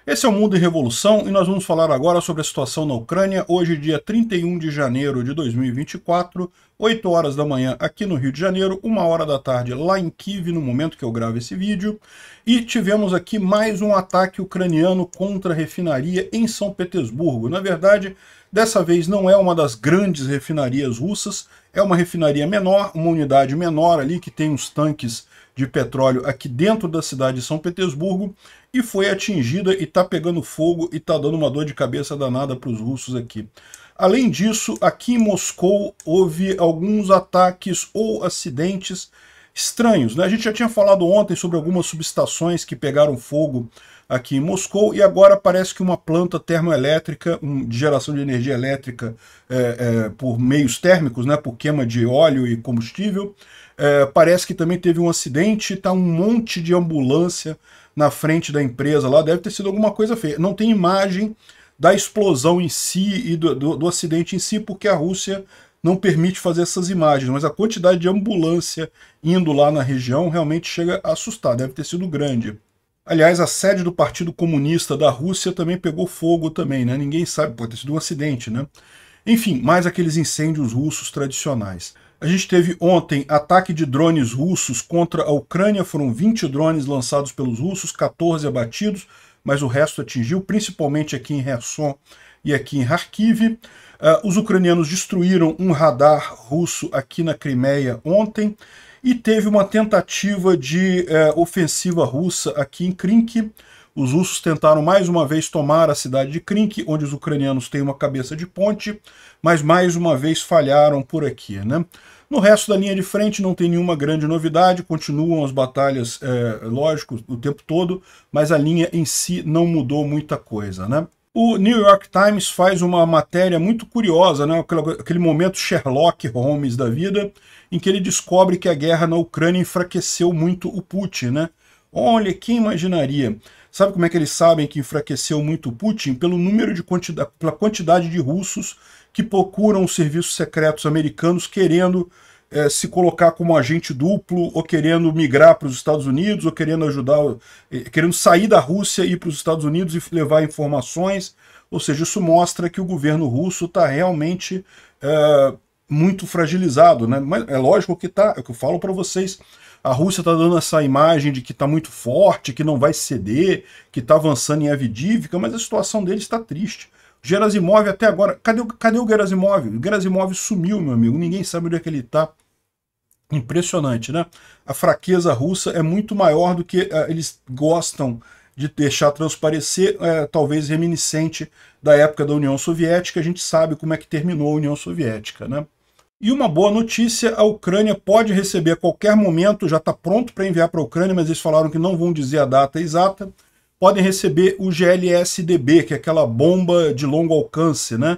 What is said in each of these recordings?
Esse é o Mundo em Revolução e nós vamos falar agora sobre a situação na Ucrânia, hoje dia 31 de janeiro de 2024, 8 horas da manhã aqui no Rio de Janeiro, 1 hora da tarde lá em Kiev, no momento que eu gravo esse vídeo, e tivemos aqui mais um ataque ucraniano contra a refinaria em São Petersburgo. Na verdade, dessa vez não é uma das grandes refinarias russas, é uma refinaria menor, uma unidade menor ali que tem uns tanques de petróleo aqui dentro da cidade de São Petersburgo, e foi atingida e está pegando fogo e está dando uma dor de cabeça danada para os russos aqui. Além disso, aqui em Moscou houve alguns ataques ou acidentes estranhos, né? A gente já tinha falado ontem sobre algumas subestações que pegaram fogo aqui em Moscou, e agora parece que uma planta termoelétrica, de geração de energia elétrica por meios térmicos, né, por queima de óleo e combustível, parece que também teve um acidente, está um monte de ambulância na frente da empresa lá, deve ter sido alguma coisa feia. Não tem imagem da explosão em si e do acidente em si, porque a Rússia não permite fazer essas imagens, mas a quantidade de ambulância indo lá na região realmente chega a assustar, deve ter sido grande. Aliás, a sede do Partido Comunista da Rússia também pegou fogo também, né? Ninguém sabe, pode ter sido um acidente, né? Enfim, mais aqueles incêndios russos tradicionais. A gente teve ontem ataque de drones russos contra a Ucrânia, foram 20 drones lançados pelos russos, 14 abatidos, mas o resto atingiu, principalmente aqui em Kherson e aqui em Kharkiv. Os ucranianos destruíram um radar russo aqui na Crimeia ontem, e teve uma tentativa de ofensiva russa aqui em Krink. Os russos tentaram mais uma vez tomar a cidade de Krink, onde os ucranianos têm uma cabeça de ponte, mas mais uma vez falharam por aqui, né? No resto da linha de frente não tem nenhuma grande novidade, continuam as batalhas, lógico, o tempo todo, mas a linha em si não mudou muita coisa, né? O New York Times faz uma matéria muito curiosa, né? Aquele momento Sherlock Holmes da vida, em que ele descobre que a guerra na Ucrânia enfraqueceu muito o Putin, né? Olha, quem imaginaria? Sabe como é que eles sabem que enfraqueceu muito o Putin? Pelo número de pela quantidade de russos que procuram os serviços secretos americanos querendo se colocar como agente duplo, ou querendo migrar para os Estados Unidos, ou querendo ajudar, querendo sair da Rússia e ir para os Estados Unidos e levar informações. Ou seja, isso mostra que o governo russo está realmente muito fragilizado, né? Mas é lógico que está, é o que eu falo para vocês. A Rússia está dando essa imagem de que está muito forte, que não vai ceder, que está avançando em Avdiivka, mas a situação deles está triste. Gerasimov até agora... Cadê o Gerasimov? O Gerasimov sumiu, meu amigo. Ninguém sabe onde é que ele está. Impressionante, né? A fraqueza russa é muito maior do que eles gostam de deixar transparecer, talvez reminiscente da época da União Soviética. A gente sabe como é que terminou a União Soviética, né? E uma boa notícia, a Ucrânia pode receber a qualquer momento, já está pronto para enviar para a Ucrânia, mas eles falaram que não vão dizer a data exata, podem receber o GLSDB, que é aquela bomba de longo alcance, né?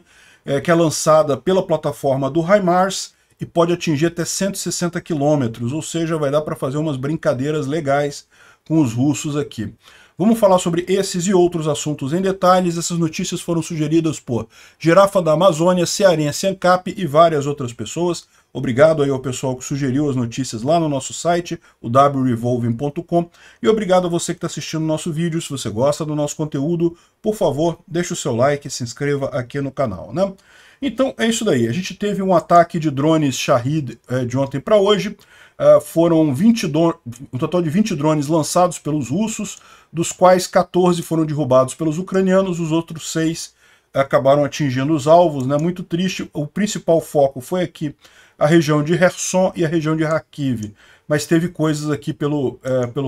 Que é lançada pela plataforma do HIMARS e pode atingir até 160 quilômetros, ou seja, vai dar para fazer umas brincadeiras legais com os russos aqui. Vamos falar sobre esses e outros assuntos em detalhes. Essas notícias foram sugeridas por Girafa da Amazônia, Cearense Ancap e várias outras pessoas. Obrigado aí ao pessoal que sugeriu as notícias lá no nosso site, o wrevolving.com. E obrigado a você que está assistindo o nosso vídeo. Se você gosta do nosso conteúdo, por favor, deixe o seu like e se inscreva aqui no canal, né? Então é isso daí. A gente teve um ataque de drones Shahid de ontem para hoje. Foram um total de 20 drones lançados pelos russos, dos quais 14 foram derrubados pelos ucranianos, os outros 6 acabaram atingindo os alvos, né? Muito triste. O principal foco foi aqui a região de Kherson e a região de Kharkiv, mas teve coisas aqui pelo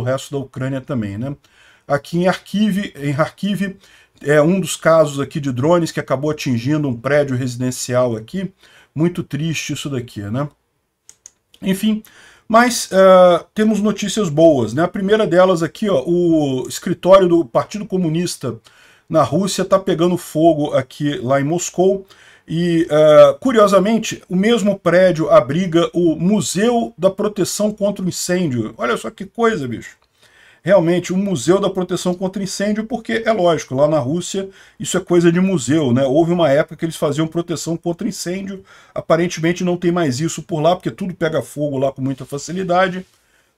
resto da Ucrânia também, né? Aqui em Kharkiv, um dos casos aqui de drones que acabou atingindo um prédio residencial aqui. Muito triste isso daqui, né? Enfim, mas temos notícias boas, né? A primeira delas aqui, ó, o escritório do Partido Comunista na Rússia está pegando fogo aqui lá em Moscou. E, curiosamente, o mesmo prédio abriga o Museu da Proteção contra o Incêndio. Olha só que coisa, bicho. Realmente, o Museu da Proteção contra Incêndio, porque, é lógico, lá na Rússia isso é coisa de museu, né? Houve uma época que eles faziam proteção contra incêndio, aparentemente não tem mais isso por lá, porque tudo pega fogo lá com muita facilidade.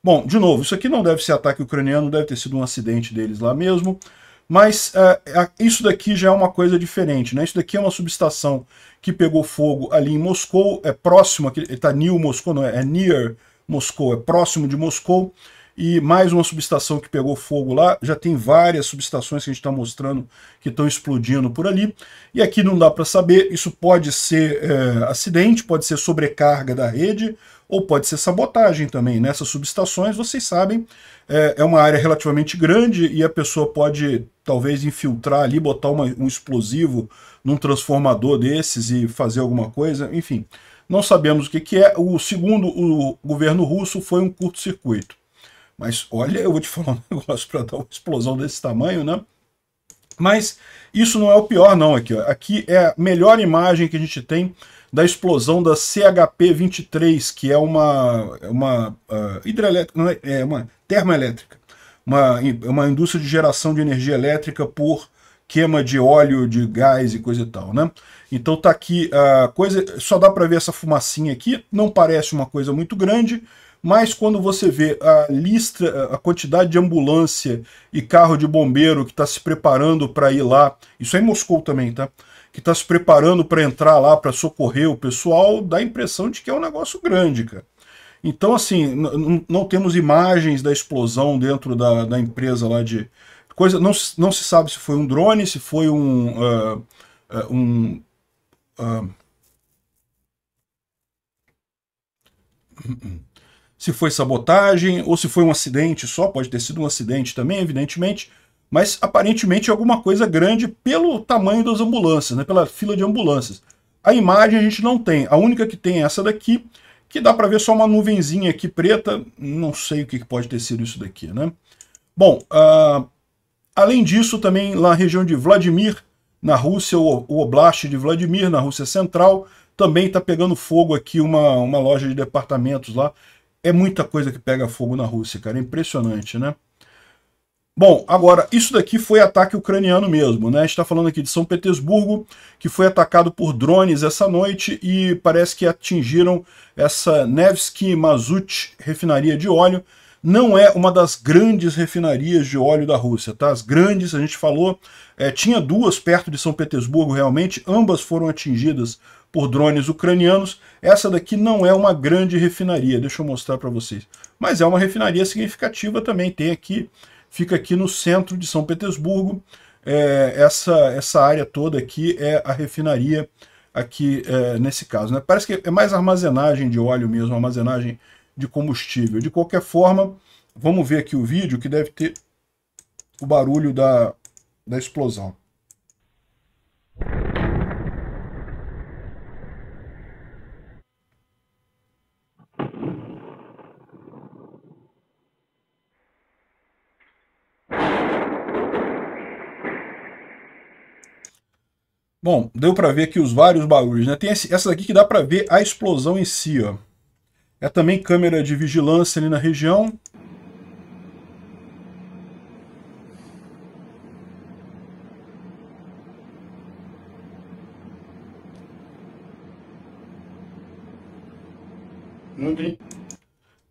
Bom, de novo, isso aqui não deve ser ataque ucraniano, deve ter sido um acidente deles lá mesmo, Mas isso daqui já é uma coisa diferente, né? Isso daqui é uma subestação que pegou fogo ali em Moscou, é próximo, está near Moscou, não é near Moscou, é próximo de Moscou, e mais uma subestação que pegou fogo lá. Já tem várias subestações que a gente está mostrando que estão explodindo por ali, e aqui não dá para saber, isso pode ser acidente, pode ser sobrecarga da rede, ou pode ser sabotagem também. Nessas subestações, vocês sabem, é uma área relativamente grande e a pessoa pode talvez infiltrar ali, botar um explosivo num transformador desses e fazer alguma coisa, enfim. Não sabemos o que é. Segundo o governo russo, foi um curto-circuito. Mas olha, eu vou te falar um negócio para dar uma explosão desse tamanho, né? Mas isso não é o pior, não. Aqui, ó. Aqui é a melhor imagem que a gente tem da explosão da CHP-23, que é uma hidrelétrica, não é uma termoelétrica, uma indústria de geração de energia elétrica por queima de óleo, de gás e coisa e tal, né? Então tá aqui a coisa, só dá para ver essa fumacinha aqui, não parece uma coisa muito grande, mas quando você vê a lista, a quantidade de ambulância e carro de bombeiro que está se preparando para ir lá, isso é em Moscou também, tá? Que está se preparando para entrar lá, para socorrer o pessoal, dá a impressão de que é um negócio grande, cara. Então, assim, não temos imagens da explosão dentro da empresa lá de coisa. Não se sabe se foi um drone, se foi se foi sabotagem, ou se foi um acidente só, pode ter sido um acidente também, evidentemente, mas aparentemente é alguma coisa grande pelo tamanho das ambulâncias, né, pela fila de ambulâncias. A imagem a gente não tem, a única que tem é essa daqui, que dá para ver só uma nuvenzinha aqui preta, não sei o que pode ter sido isso daqui, né? Bom, além disso, também lá na região de Vladimir, na Rússia, o Oblast de Vladimir, na Rússia Central, também está pegando fogo aqui uma loja de departamentos lá. É muita coisa que pega fogo na Rússia, cara, é impressionante, né? Bom, agora, isso daqui foi ataque ucraniano mesmo, né? A gente está falando aqui de São Petersburgo, que foi atacado por drones essa noite e parece que atingiram essa Nevsky Mazut refinaria de óleo. Não é uma das grandes refinarias de óleo da Rússia, tá? As grandes, a gente falou, tinha duas perto de São Petersburgo realmente, ambas foram atingidas por drones ucranianos. Essa daqui não é uma grande refinaria, deixa eu mostrar para vocês. Mas é uma refinaria significativa também, tem aqui, fica aqui no centro de São Petersburgo. Essa área toda aqui é a refinaria aqui nesse caso, né? Parece que é mais armazenagem de óleo mesmo, armazenagem de combustível. De qualquer forma, vamos ver aqui o vídeo que deve ter o barulho da explosão. Bom, deu para ver aqui os vários barulhos, né? Tem essa daqui que dá para ver a explosão em si, ó. É também câmera de vigilância ali na região.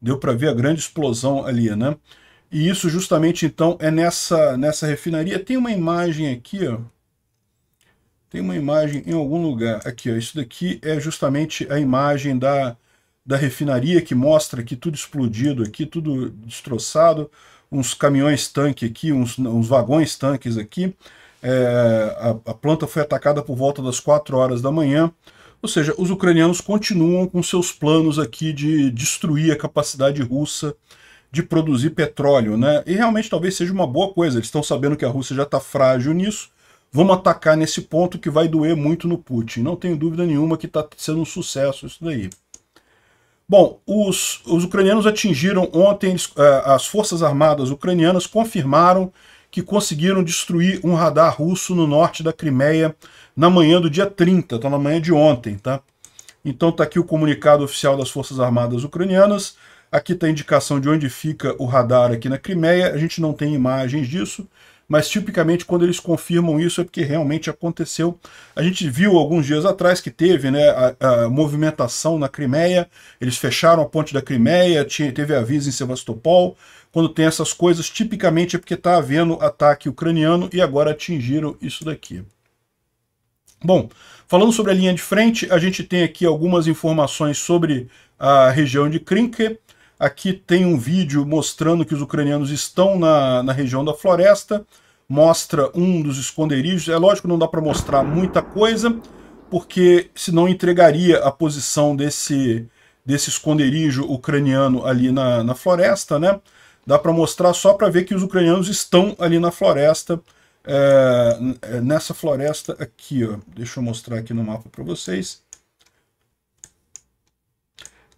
Deu para ver a grande explosão ali, né? E isso justamente, então, é nessa refinaria. Tem uma imagem aqui, ó. Tem uma imagem em algum lugar. Aqui, ó. Isso daqui é justamente a imagem da refinaria que mostra aqui tudo explodido, aqui tudo destroçado. Uns caminhões-tanque aqui, uns vagões-tanques aqui. A planta foi atacada por volta das 4 horas da manhã. Ou seja, os ucranianos continuam com seus planos aqui de destruir a capacidade russa de produzir petróleo, né? E realmente talvez seja uma boa coisa. Eles estão sabendo que a Rússia já está frágil nisso. Vamos atacar nesse ponto que vai doer muito no Putin. Não tenho dúvida nenhuma que está sendo um sucesso isso daí. Bom, os ucranianos atingiram ontem, as forças armadas ucranianas confirmaram que conseguiram destruir um radar russo no norte da Crimeia na manhã do dia 30, tá na manhã de ontem, tá? Então tá aqui o comunicado oficial das Forças Armadas Ucranianas. Aqui está a indicação de onde fica o radar aqui na Crimeia. A gente não tem imagens disso, mas tipicamente quando eles confirmam isso é porque realmente aconteceu. A gente viu alguns dias atrás que teve, né, a movimentação na Crimeia, eles fecharam a ponte da Crimeia, teve aviso em Sevastopol, Quando tem essas coisas, tipicamente é porque está havendo ataque ucraniano e agora atingiram isso daqui. Bom, falando sobre a linha de frente, a gente tem aqui algumas informações sobre a região de Krinky. Aqui tem um vídeo mostrando que os ucranianos estão na região da floresta, mostra um dos esconderijos. É lógico que não dá para mostrar muita coisa, porque senão entregaria a posição desse esconderijo ucraniano ali na floresta, né? Dá para mostrar só para ver que os ucranianos estão ali na floresta, nessa floresta aqui, ó. Deixa eu mostrar aqui no mapa para vocês.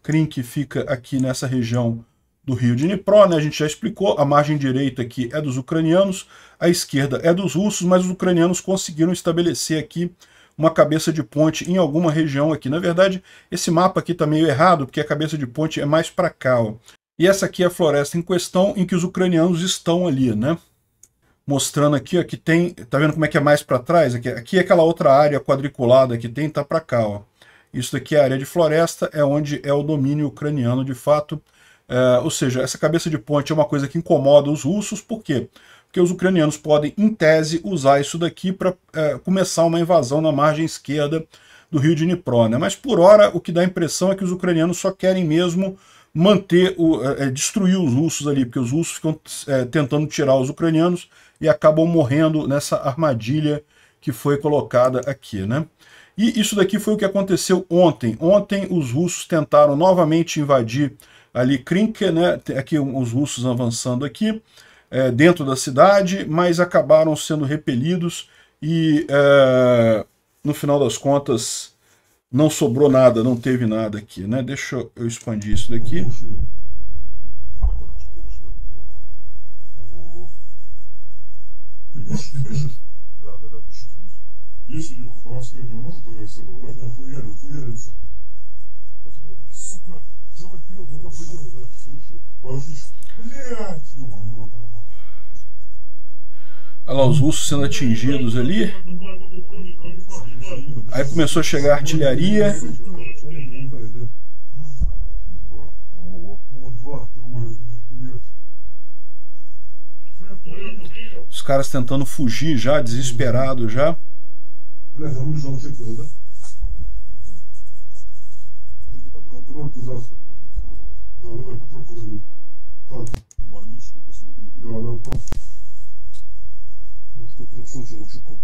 Krinky fica aqui nessa região do rio Dnipro, né? A gente já explicou, a margem direita aqui é dos ucranianos, a esquerda é dos russos, mas os ucranianos conseguiram estabelecer aqui uma cabeça de ponte em alguma região aqui. Na verdade, esse mapa aqui está meio errado, porque a cabeça de ponte é mais para cá, ó. E essa aqui é a floresta em questão, em que os ucranianos estão ali, né? Mostrando aqui, ó, que tem... Tá vendo como é que é mais para trás? Aqui é aquela outra área quadriculada que tem, tá para cá, ó. Isso daqui é a área de floresta, é onde é o domínio ucraniano de fato. Ou seja, essa cabeça de ponte é uma coisa que incomoda os russos. Por quê? Porque os ucranianos podem, em tese, usar isso daqui para começar uma invasão na margem esquerda do rio Dnipro, né? Mas por hora o que dá a impressão é que os ucranianos só querem mesmo manter, destruir os russos ali, porque os russos ficam tentando tirar os ucranianos e acabam morrendo nessa armadilha que foi colocada aqui, né? E isso daqui foi o que aconteceu ontem. Ontem os russos tentaram novamente invadir ali Krinky, né? Aqui os russos avançando aqui, dentro da cidade, mas acabaram sendo repelidos e, no final das contas, não sobrou nada, não teve nada aqui, né? Deixa eu expandir isso daqui. Если по-русски не может появиться, то я хуярю. Сука, давай вперед, куда пойдем, да, слушай. Блядь, ёбаный. Olha lá os russos sendo atingidos ali. Aí começou a chegar a artilharia. Os caras tentando fugir já, desesperados já. Блядь, а мы же волчек-то, да? Контрольку завтра. Да, давай контрольку даю. Так, парнишку посмотри, бля, да. Ну что, 300 начупал.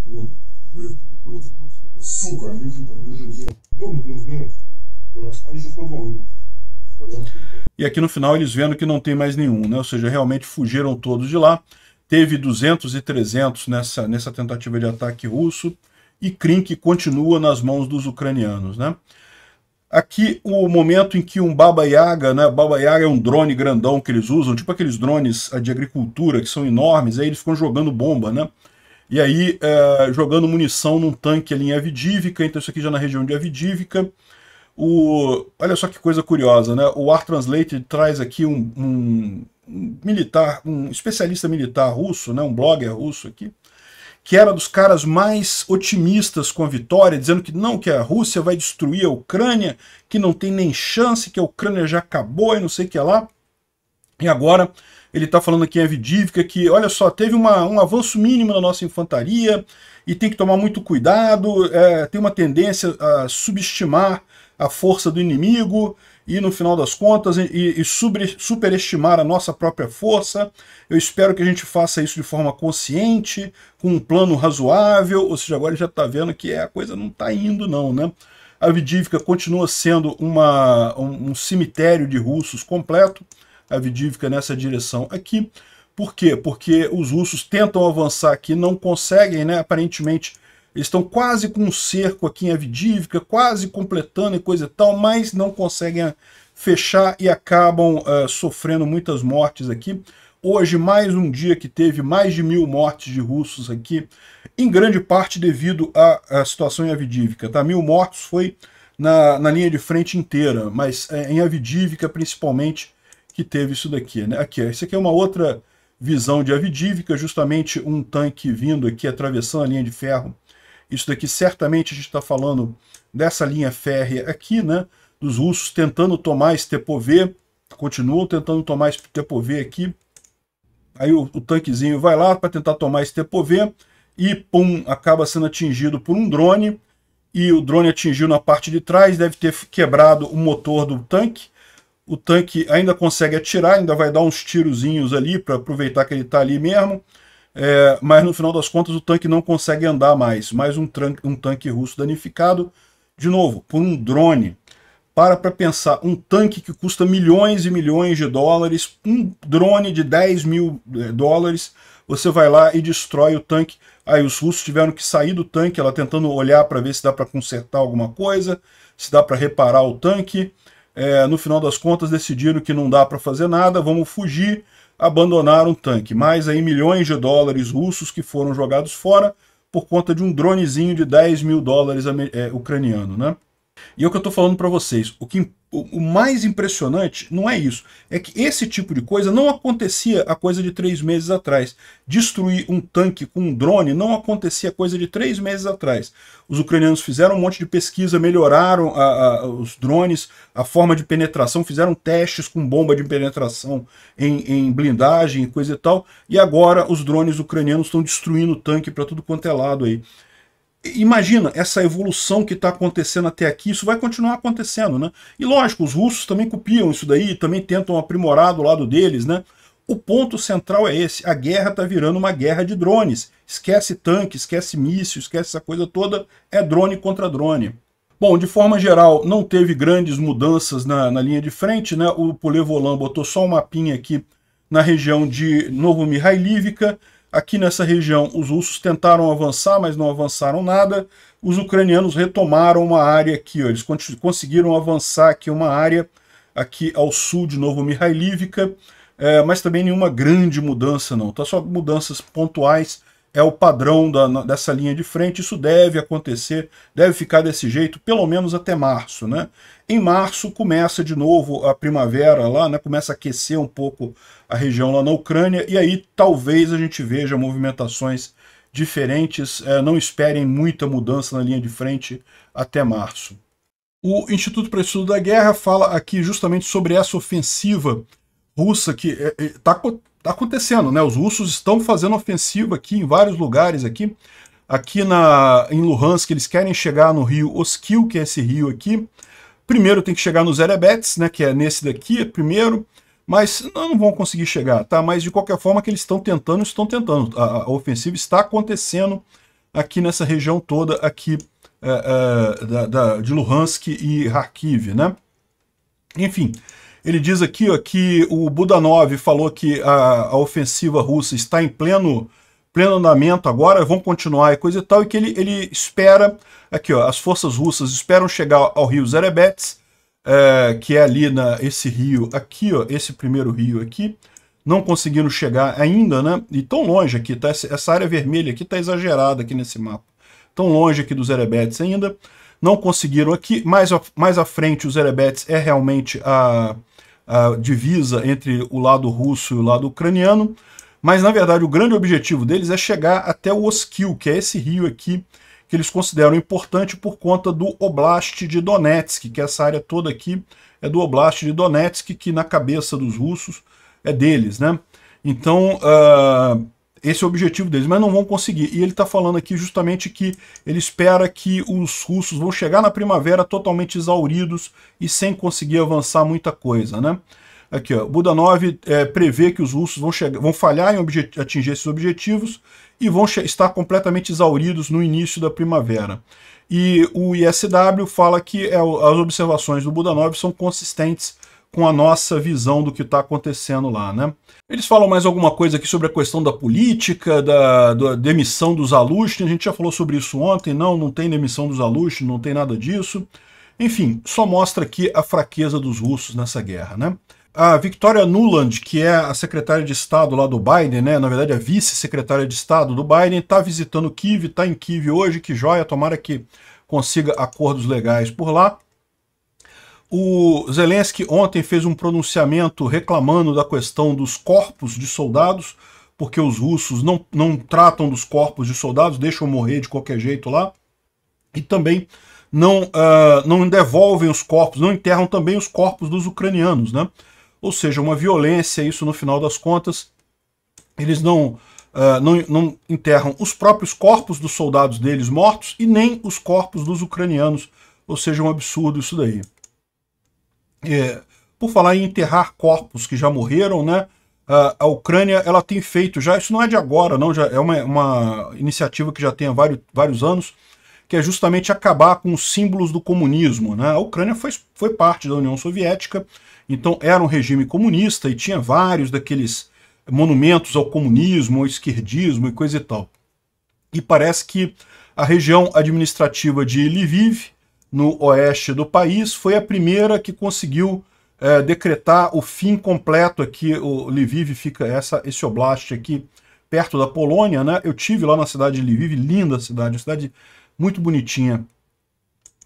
Вот. Вот. Сука, они же там лежат. Дома не узнают. Они же в подвал идут. E aqui no final eles vendo que não tem mais nenhum, né? Ou seja, realmente fugiram todos de lá. Teve 200 e 300 nessa tentativa de ataque russo, e Krinky continua nas mãos dos ucranianos, né? Aqui o momento em que um Baba Yaga, né? Baba Yaga é um drone grandão que eles usam, tipo aqueles drones de agricultura que são enormes, aí eles ficam jogando bomba, né? E aí jogando munição num tanque ali em Avdiivka, então isso aqui já na região de Avdiivka. Olha só que coisa curiosa, né? O War Translated traz aqui um militar, um especialista militar russo, né? Um blogger russo aqui, que era dos caras mais otimistas com a vitória, dizendo que não, que a Rússia vai destruir a Ucrânia, que não tem nem chance, que a Ucrânia já acabou e não sei o que lá. E agora ele está falando aqui em Avdiivka que, olha só, teve um avanço mínimo na nossa infantaria e tem que tomar muito cuidado, tem uma tendência a subestimar a força do inimigo e, no final das contas, superestimar a nossa própria força. Eu espero que a gente faça isso de forma consciente, com um plano razoável, ou seja, agora já está vendo que a coisa não está indo não, né? A Avdiivka continua sendo um cemitério de russos completo, a Avdiivka nessa direção aqui. Por quê? Porque os russos tentam avançar aqui, não conseguem, né? Aparentemente, eles estão quase com um cerco aqui em Avdiivka, quase completando e coisa e tal, mas não conseguem fechar e acabam sofrendo muitas mortes aqui. Hoje, mais um dia que teve mais de 1000 mortes de russos aqui, em grande parte devido à situação em Avdiivka. Tá? 1000 mortos foi na linha de frente inteira, mas em Avdiivka principalmente que teve isso daqui. Né? Essa aqui é uma outra visão de Avdiivka, justamente um tanque vindo aqui, atravessando a linha de ferro. Isso daqui certamente a gente está falando dessa linha férrea aqui, né? dos russos tentando tomar Stepovê, continuam tentando tomar Stepovê aqui. Aí o tanquezinho vai lá para tentar tomar Stepovê e, pum, acaba sendo atingido por um drone, e o drone atingiu na parte de trás, deve ter quebrado o motor do tanque. O tanque ainda consegue atirar, ainda vai dar uns tirozinhos ali para aproveitar que ele está ali mesmo, mas no final das contas o tanque não consegue andar mais. Mais um tanque russo danificado, de novo, por um drone. Para pensar, um tanque que custa milhões e milhões de dólares, um drone de 10 mil dólares, você vai lá e destrói o tanque. Aí os russos tiveram que sair do tanque, ela tentando olhar para ver se dá para consertar alguma coisa, se dá para reparar o tanque. No final das contas decidiram que não dá para fazer nada, vamos fugir, abandonaram o tanque. Mais aí milhões de dólares russos que foram jogados fora por conta de um dronezinho de 10 mil dólares ucraniano, né? E é o que eu estou falando para vocês, o mais impressionante não é isso, é que esse tipo de coisa não acontecia há coisa de 3 meses atrás. Destruir um tanque com um drone não acontecia há coisa de 3 meses atrás. Os ucranianos fizeram um monte de pesquisa, melhoraram os drones, a forma de penetração, fizeram testes com bomba de penetração em blindagem e coisa e tal, e agora os drones ucranianos estão destruindo o tanque para tudo quanto é lado aí. Imagina essa evolução que está acontecendo até aqui, isso vai continuar acontecendo, né? E lógico, os russos também copiam isso daí, também tentam aprimorar do lado deles, né? O ponto central é esse, a guerra está virando uma guerra de drones. Esquece tanque, esquece míssil, esquece essa coisa toda, é drone contra drone. Bom, de forma geral, não teve grandes mudanças na linha de frente, né? O Pulevolan botou só um mapinha aqui na região de Novomihailivka. Aqui nessa região os russos tentaram avançar, mas não avançaram nada. Os ucranianos retomaram uma área aqui, ó. Eles conseguiram avançar aqui uma área aqui ao sul de Novomihailivka, mas também nenhuma grande mudança não, tá? Só mudanças pontuais, é o padrão dessa linha de frente. Isso deve acontecer, deve ficar desse jeito pelo menos até março, né? Em março começa de novo a primavera lá, né? Começa a aquecer um pouco a região lá na Ucrânia, e aí talvez a gente veja movimentações diferentes. Não esperem muita mudança na linha de frente até março. O Instituto para o Estudo da Guerra fala aqui justamente sobre essa ofensiva russa que está acontecendo, né? Os russos estão fazendo ofensiva aqui em vários lugares aqui. Aqui em Luhansk eles querem chegar no rio Oskil, que é esse rio aqui. Primeiro tem que chegar no Zerebets, né, que é nesse daqui, primeiro, mas não vão conseguir chegar, tá? Mas de qualquer forma que eles estão tentando. A ofensiva está acontecendo aqui nessa região toda aqui de Luhansk e Kharkiv, né? Enfim, ele diz aqui ó, que o Budanov falou que a ofensiva russa está em pleno andamento agora, vão continuar e coisa e tal, e que ele espera, aqui ó, as forças russas esperam chegar ao rio Zerebets, que é ali esse rio aqui, ó, esse primeiro rio aqui, não conseguiram chegar ainda, né? E tão longe aqui, tá? Essa área vermelha aqui tá exagerada aqui nesse mapa. Tão longe aqui do Zerebets ainda, não conseguiram aqui. Mais à frente o Zerebets é realmente a divisa entre o lado russo e o lado ucraniano, mas na verdade o grande objetivo deles é chegar até o Oskil, que é esse rio aqui, que eles consideram importante por conta do Oblast de Donetsk, que essa área toda aqui é do Oblast de Donetsk, que na cabeça dos russos é deles, né? Então, esse é o objetivo deles, mas não vão conseguir. E ele está falando aqui justamente que ele espera que os russos vão chegar na primavera totalmente exauridos e sem conseguir avançar muita coisa, né? Aqui, ó, Budanov prevê que os russos vão falhar em atingir esses objetivos e vão estar completamente exauridos no início da primavera. E o ISW fala que as observações do Budanov são consistentes com a nossa visão do que está acontecendo lá, né? Eles falam mais alguma coisa aqui sobre a questão da política, da demissão dos Alushtin. A gente já falou sobre isso ontem. Não tem demissão dos Alushtin, não tem nada disso. Enfim, só mostra aqui a fraqueza dos russos nessa guerra, né? A Victoria Nuland, que é a secretária de Estado lá do Biden, né? Na verdade a vice-secretária de Estado do Biden, está visitando Kiev, está em Kiev hoje, que joia, tomara que consiga acordos legais por lá. O Zelensky ontem fez um pronunciamento reclamando da questão dos corpos de soldados, porque os russos não tratam dos corpos de soldados, deixam morrer de qualquer jeito lá. E também não devolvem os corpos, não enterram também os corpos dos ucranianos, né? Ou seja, uma violência, isso no final das contas. Eles não enterram os próprios corpos dos soldados deles mortos e nem os corpos dos ucranianos, ou seja, um absurdo isso daí. Por falar em enterrar corpos que já morreram, né? A Ucrânia ela tem feito já, isso não é de agora, não, já é uma iniciativa que já tem há vários anos, que é justamente acabar com os símbolos do comunismo, né? A Ucrânia foi parte da União Soviética, então era um regime comunista e tinha vários daqueles monumentos ao comunismo, ao esquerdismo e coisa e tal. E parece que a região administrativa de Lviv, no oeste do país, foi a primeira que conseguiu decretar o fim completo aqui. O Lviv fica, esse oblast aqui, perto da Polônia, né? Eu tive lá na cidade de Lviv, linda cidade, uma cidade muito bonitinha.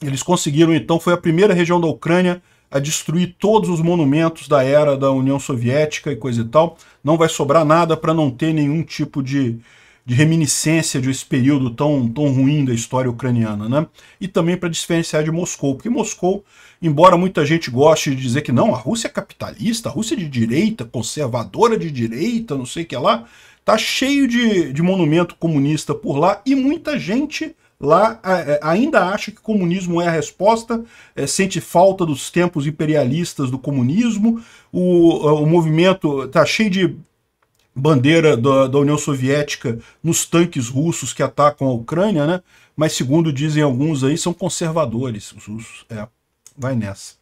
Eles conseguiram, então, foi a primeira região da Ucrânia a destruir todos os monumentos da era da União Soviética e coisa e tal. Não vai sobrar nada para não ter nenhum tipo de reminiscência desse período tão ruim da história ucraniana, né? E também para diferenciar de Moscou, porque Moscou, embora muita gente goste de dizer que não, a Rússia é capitalista, a Rússia é de direita, conservadora de direita, não sei o que lá, tá cheio de monumento comunista por lá e muita gente lá ainda acha que o comunismo é a resposta, sente falta dos tempos imperialistas do comunismo, o movimento está cheio de bandeira da União Soviética nos tanques russos que atacam a Ucrânia, né? Mas segundo dizem alguns aí, são conservadores, os russos. Vai nessa.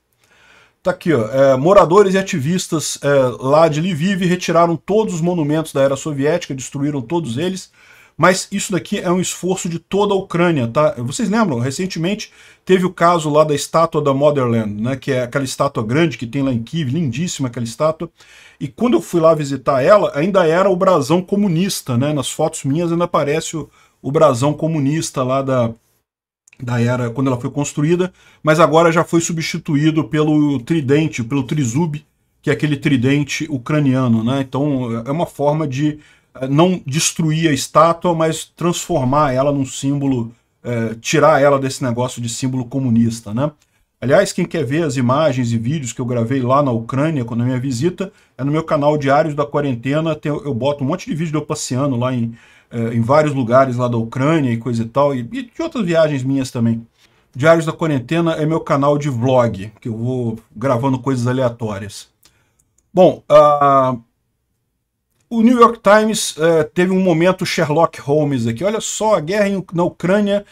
Tá aqui, ó, moradores e ativistas lá de Lviv retiraram todos os monumentos da era soviética, destruíram todos eles, mas isso daqui é um esforço de toda a Ucrânia, tá? Vocês lembram? Recentemente teve o caso lá da estátua da Motherland, né? Que é aquela estátua grande que tem lá em Kiev, lindíssima aquela estátua. E quando eu fui lá visitar ela, ainda era o brasão comunista, né? Nas fotos minhas ainda aparece o brasão comunista lá da era, quando ela foi construída, mas agora já foi substituído pelo tridente, pelo trizub, que é aquele tridente ucraniano, né? Então é uma forma de não destruir a estátua, mas transformar ela num símbolo, tirar ela desse negócio de símbolo comunista, né? Aliás, quem quer ver as imagens e vídeos que eu gravei lá na Ucrânia, na minha visita, é no meu canal Diários da Quarentena, eu boto um monte de vídeo de eu passeando lá em vários lugares lá da Ucrânia e coisa e tal, e de outras viagens minhas também. Diários da Quarentena é meu canal de vlog, que eu vou gravando coisas aleatórias. Bom, o New York Times teve um momento Sherlock Holmes aqui. Olha só, a guerra na Ucrânia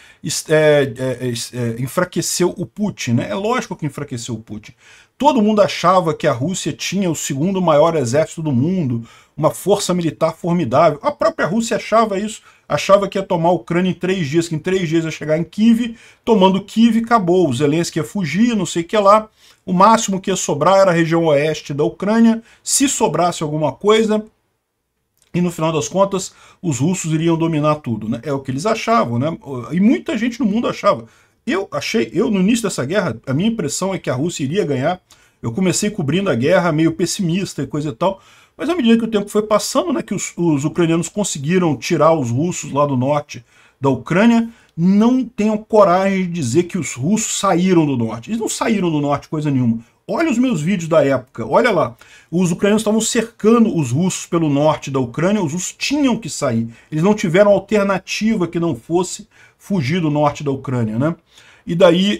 enfraqueceu o Putin, né? É lógico que enfraqueceu o Putin. Todo mundo achava que a Rússia tinha o segundo maior exército do mundo, uma força militar formidável. A própria Rússia achava isso, achava que ia tomar a Ucrânia em 3 dias, que em 3 dias ia chegar em Kiev, tomando Kiev, acabou. O Zelensky ia fugir, não sei o que lá. O máximo que ia sobrar era a região oeste da Ucrânia, se sobrasse alguma coisa. E no final das contas, os russos iriam dominar tudo, né? É o que eles achavam, né? E muita gente no mundo achava. Eu no início dessa guerra, a minha impressão é que a Rússia iria ganhar. Eu comecei cobrindo a guerra meio pessimista e coisa e tal, mas à medida que o tempo foi passando, né, que os ucranianos conseguiram tirar os russos lá do norte da Ucrânia, não tenham coragem de dizer que os russos saíram do norte. Eles não saíram do norte coisa nenhuma. Olha os meus vídeos da época, olha lá. Os ucranianos estavam cercando os russos pelo norte da Ucrânia, os russos tinham que sair. Eles não tiveram alternativa que não fosse fugir do norte da Ucrânia, né? E daí,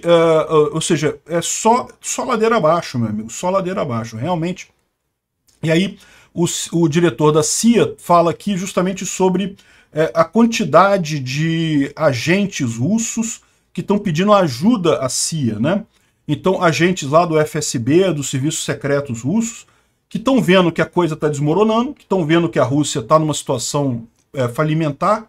ou seja, é só ladeira abaixo, meu amigo, só ladeira abaixo, realmente. E aí, o diretor da CIA fala aqui justamente sobre a quantidade de agentes russos que estão pedindo ajuda à CIA, né? Então, agentes lá do FSB, dos serviços secretos russos, que estão vendo que a coisa está desmoronando, que estão vendo que a Rússia está numa situação falimentar,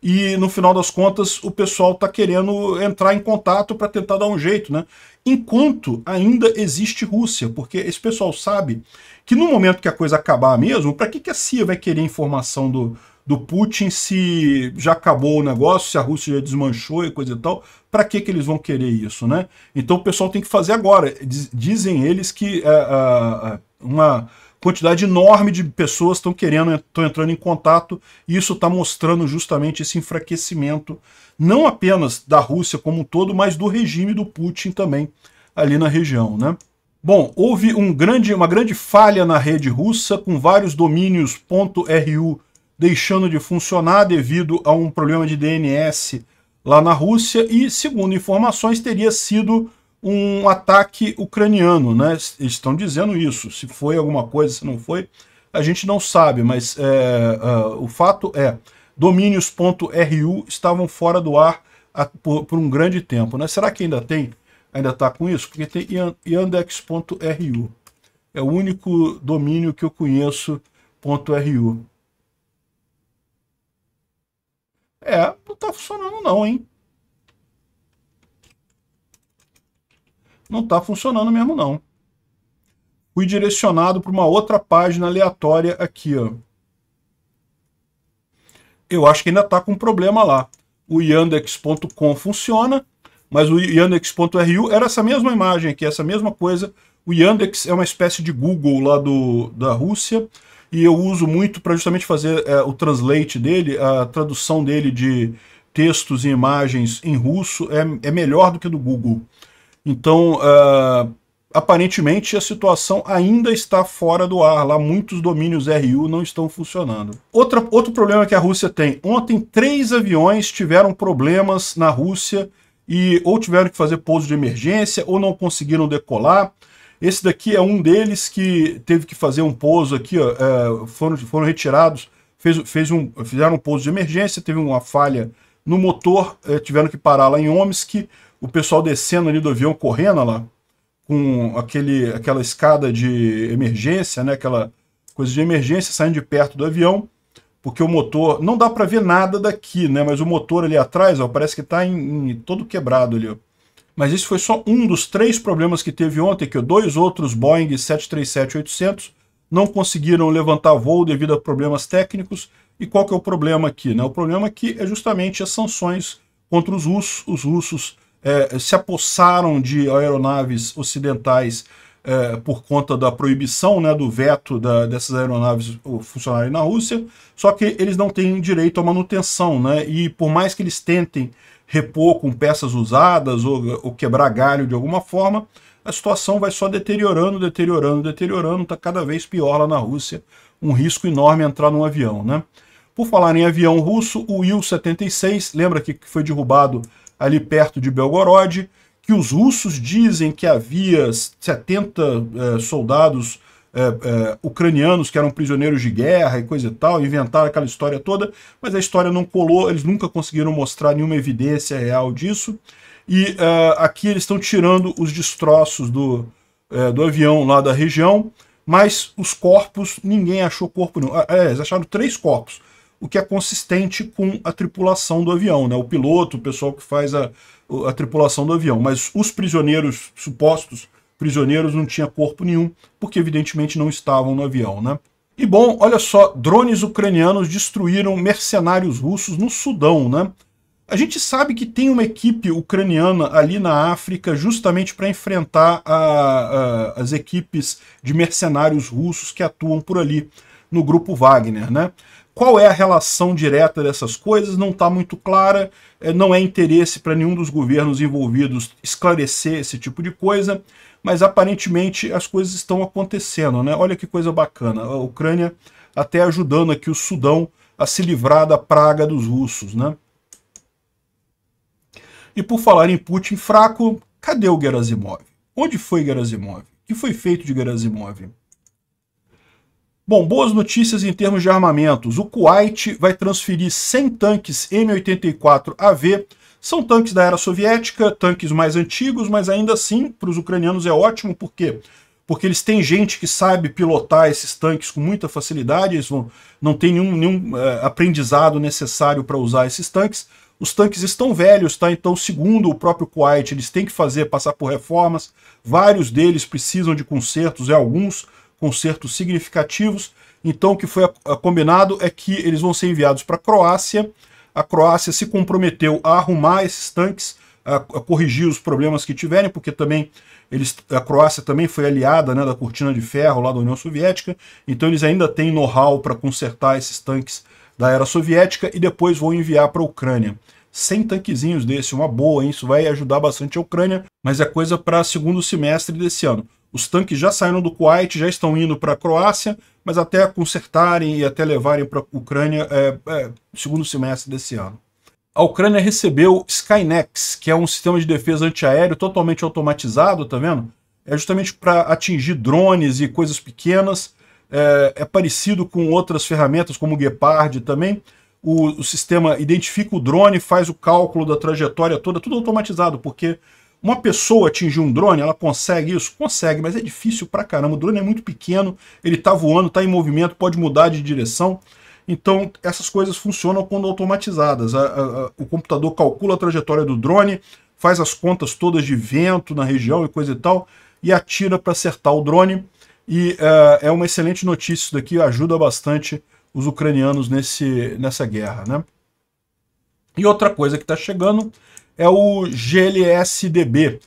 e no final das contas o pessoal está querendo entrar em contato para tentar dar um jeito, né? Enquanto ainda existe Rússia, porque esse pessoal sabe que no momento que a coisa acabar mesmo, para que a CIA vai querer informação do Putin se já acabou o negócio, se a Rússia já desmanchou e coisa e tal, para que eles vão querer isso, né? Então o pessoal tem que fazer agora. Dizem eles que uma quantidade enorme de pessoas estão entrando em contato, e isso está mostrando justamente esse enfraquecimento, não apenas da Rússia como um todo, mas do regime do Putin também, ali na região, né? Bom, houve uma grande falha na rede russa, com vários domínios .ru deixando de funcionar devido a um problema de DNS lá na Rússia, e, segundo informações, teria sido um ataque ucraniano, né? Eles estão dizendo isso. Se foi alguma coisa, se não foi, a gente não sabe, mas o fato é, domínios.ru estavam fora do ar por um grande tempo, né? Será que ainda tem? Ainda está com isso? Porque tem yandex.ru. É o único domínio que eu conheço .ru. Não está funcionando não, hein? Não está funcionando mesmo não. Fui direcionado para uma outra página aleatória aqui, ó. Eu acho que ainda está com problema lá. O yandex.com funciona, mas o yandex.ru era essa mesma imagem aqui, essa mesma coisa. O Yandex é uma espécie de Google lá da Rússia, e eu uso muito para justamente fazer o translate dele, a tradução dele de textos e imagens em russo é melhor do que do Google. Então, aparentemente, a situação ainda está fora do ar. Lá, muitos domínios RU não estão funcionando. Outro problema que a Rússia tem. Ontem, 3 aviões tiveram problemas na Rússia e ou tiveram que fazer pouso de emergência ou não conseguiram decolar. Esse daqui é um deles que teve que fazer um pouso aqui, ó, foram retirados, fizeram um pouso de emergência, teve uma falha no motor, tiveram que parar lá em Omsk, o pessoal descendo ali do avião, correndo lá, com aquela escada de emergência, né, aquela coisa de emergência, saindo de perto do avião, porque o motor, não dá para ver nada daqui, né, mas o motor ali atrás, ó, parece que está todo quebrado ali, ó. Mas esse foi só um dos 3 problemas que teve ontem, que 2 outros Boeing 737-800 não conseguiram levantar voo devido a problemas técnicos. E qual que é o problema aqui, né? O problema aqui é justamente as sanções contra os russos. Os russos se apossaram de aeronaves ocidentais por conta da proibição, né, do veto dessas aeronaves funcionarem na Rússia, só que eles não têm direito à manutenção, né? E por mais que eles tentem repor com peças usadas ou quebrar galho de alguma forma, a situação vai só deteriorando, está cada vez pior lá na Rússia, um risco enorme entrar num avião, né? Por falar em avião russo, o Il-76, lembra que foi derrubado ali perto de Belgorod, que os russos dizem que havia 70 soldados ucranianos que eram prisioneiros de guerra e coisa e tal, inventaram aquela história toda, mas a história não colou, eles nunca conseguiram mostrar nenhuma evidência real disso, e aqui eles estão tirando os destroços do avião lá da região, mas os corpos, ninguém achou corpo nenhum. Eles acharam 3 corpos, o que é consistente com a tripulação do avião, né? O piloto, o pessoal que faz a tripulação do avião, mas os prisioneiros, supostos prisioneiros, não tinha corpo nenhum, porque evidentemente não estavam no avião, né? E bom, olha só, drones ucranianos destruíram mercenários russos no Sudão, né? A gente sabe que tem uma equipe ucraniana ali na África justamente para enfrentar as equipes de mercenários russos que atuam por ali no grupo Wagner, né? Qual é a relação direta dessas coisas? Não está muito clara, não é interesse para nenhum dos governos envolvidos esclarecer esse tipo de coisa, mas aparentemente as coisas estão acontecendo, né? Olha que coisa bacana, a Ucrânia até ajudando aqui o Sudão a se livrar da praga dos russos, né? E por falar em Putin fraco, cadê o Gerasimov? Onde foi Gerasimov? O que foi feito de Gerasimov? Bom, boas notícias em termos de armamentos. O Kuwait vai transferir 100 tanques M84AV. São tanques da era soviética, tanques mais antigos, mas ainda assim, para os ucranianos é ótimo. Por quê? Porque eles têm gente que sabe pilotar esses tanques com muita facilidade, eles não têm nenhum aprendizado necessário para usar esses tanques. Os tanques estão velhos, tá? Então, segundo o próprio Kuwait, eles têm que passar por reformas. Vários deles precisam de consertos, alguns consertos significativos. Então, o que foi combinado é que eles vão ser enviados para a Croácia. A Croácia se comprometeu a arrumar esses tanques, a corrigir os problemas que tiverem, porque também a Croácia também foi aliada, né, da cortina de ferro lá da União Soviética, então eles ainda têm know-how para consertar esses tanques da era soviética e depois vão enviar para a Ucrânia. 100 tanquezinhos desse, uma boa, hein? Isso vai ajudar bastante a Ucrânia, mas é coisa para segundo semestre desse ano. Os tanques já saíram do Kuwait, já estão indo para a Croácia, mas até consertarem e até levarem para a Ucrânia segundo semestre desse ano. A Ucrânia recebeu Skynex, que é um sistema de defesa antiaéreo totalmente automatizado, tá vendo? É justamente para atingir drones e coisas pequenas. É parecido com outras ferramentas, como o Gepard também. O sistema identifica o drone, faz o cálculo da trajetória toda, tudo automatizado, porque uma pessoa atingir um drone, ela consegue isso? Consegue, mas é difícil pra caramba. O drone é muito pequeno, ele tá voando, tá em movimento, pode mudar de direção. Então, essas coisas funcionam quando automatizadas. O computador calcula a trajetória do drone, faz as contas todas de vento na região e coisa e tal, e atira para acertar o drone. E é uma excelente notícia isso daqui, ajuda bastante os ucranianos nessa guerra, né? E outra coisa que está chegando é o GLSDB,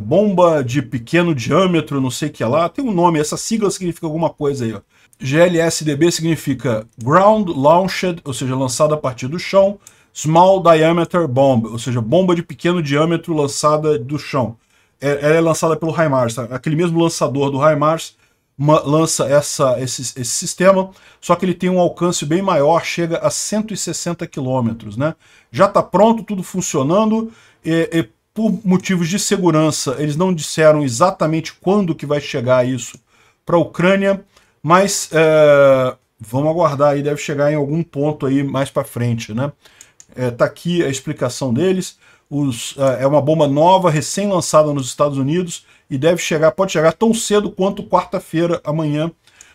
bomba de pequeno diâmetro, não sei o que lá, tem um nome, essa sigla significa alguma coisa aí, ó. GLSDB significa Ground Launched, ou seja, lançada a partir do chão, Small Diameter Bomb, ou seja, bomba de pequeno diâmetro lançada do chão. Ela é lançada pelo HIMARS, tá? Aquele mesmo lançador do HIMARS lança esse sistema, só que ele tem um alcance bem maior, chega a 160 km, né? Já está pronto, tudo funcionando, e por motivos de segurança, eles não disseram exatamente quando que vai chegar isso para a Ucrânia, mas vamos aguardar aí, deve chegar em algum ponto aí mais para frente, né? Tá aqui a explicação deles. É uma bomba nova, recém-lançada nos Estados Unidos, e pode chegar tão cedo quanto quarta-feira, amanhã,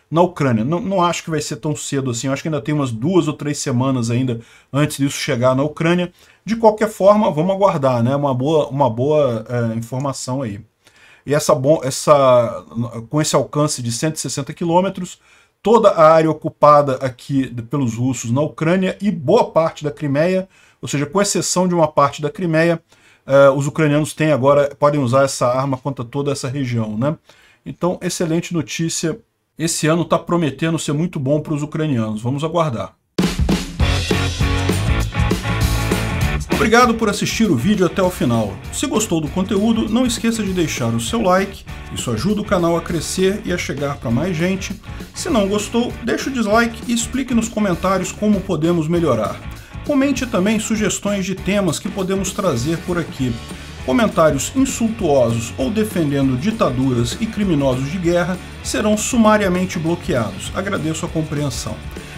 na Ucrânia. Não acho que vai ser tão cedo assim, eu acho que ainda tem umas 2 ou 3 semanas ainda antes disso chegar na Ucrânia. De qualquer forma, vamos aguardar, né? Uma boa informação aí. E com esse alcance de 160 quilômetros, toda a área ocupada aqui pelos russos na Ucrânia e boa parte da Crimeia, ou seja, com exceção de uma parte da Crimeia, os ucranianos podem usar essa arma contra toda essa região, né? Então, excelente notícia. Esse ano está prometendo ser muito bom para os ucranianos. Vamos aguardar. Obrigado por assistir o vídeo até o final. Se gostou do conteúdo, não esqueça de deixar o seu like, isso ajuda o canal a crescer e a chegar para mais gente. Se não gostou, deixe o dislike e explique nos comentários como podemos melhorar. Comente também sugestões de temas que podemos trazer por aqui. Comentários insultuosos ou defendendo ditaduras e criminosos de guerra serão sumariamente bloqueados. Agradeço a compreensão.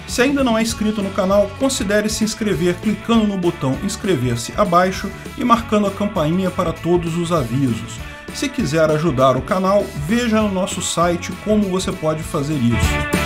Se ainda não é inscrito no canal, considere se inscrever clicando no botão inscrever-se abaixo e marcando a campainha para todos os avisos. Se quiser ajudar o canal, veja no nosso site como você pode fazer isso.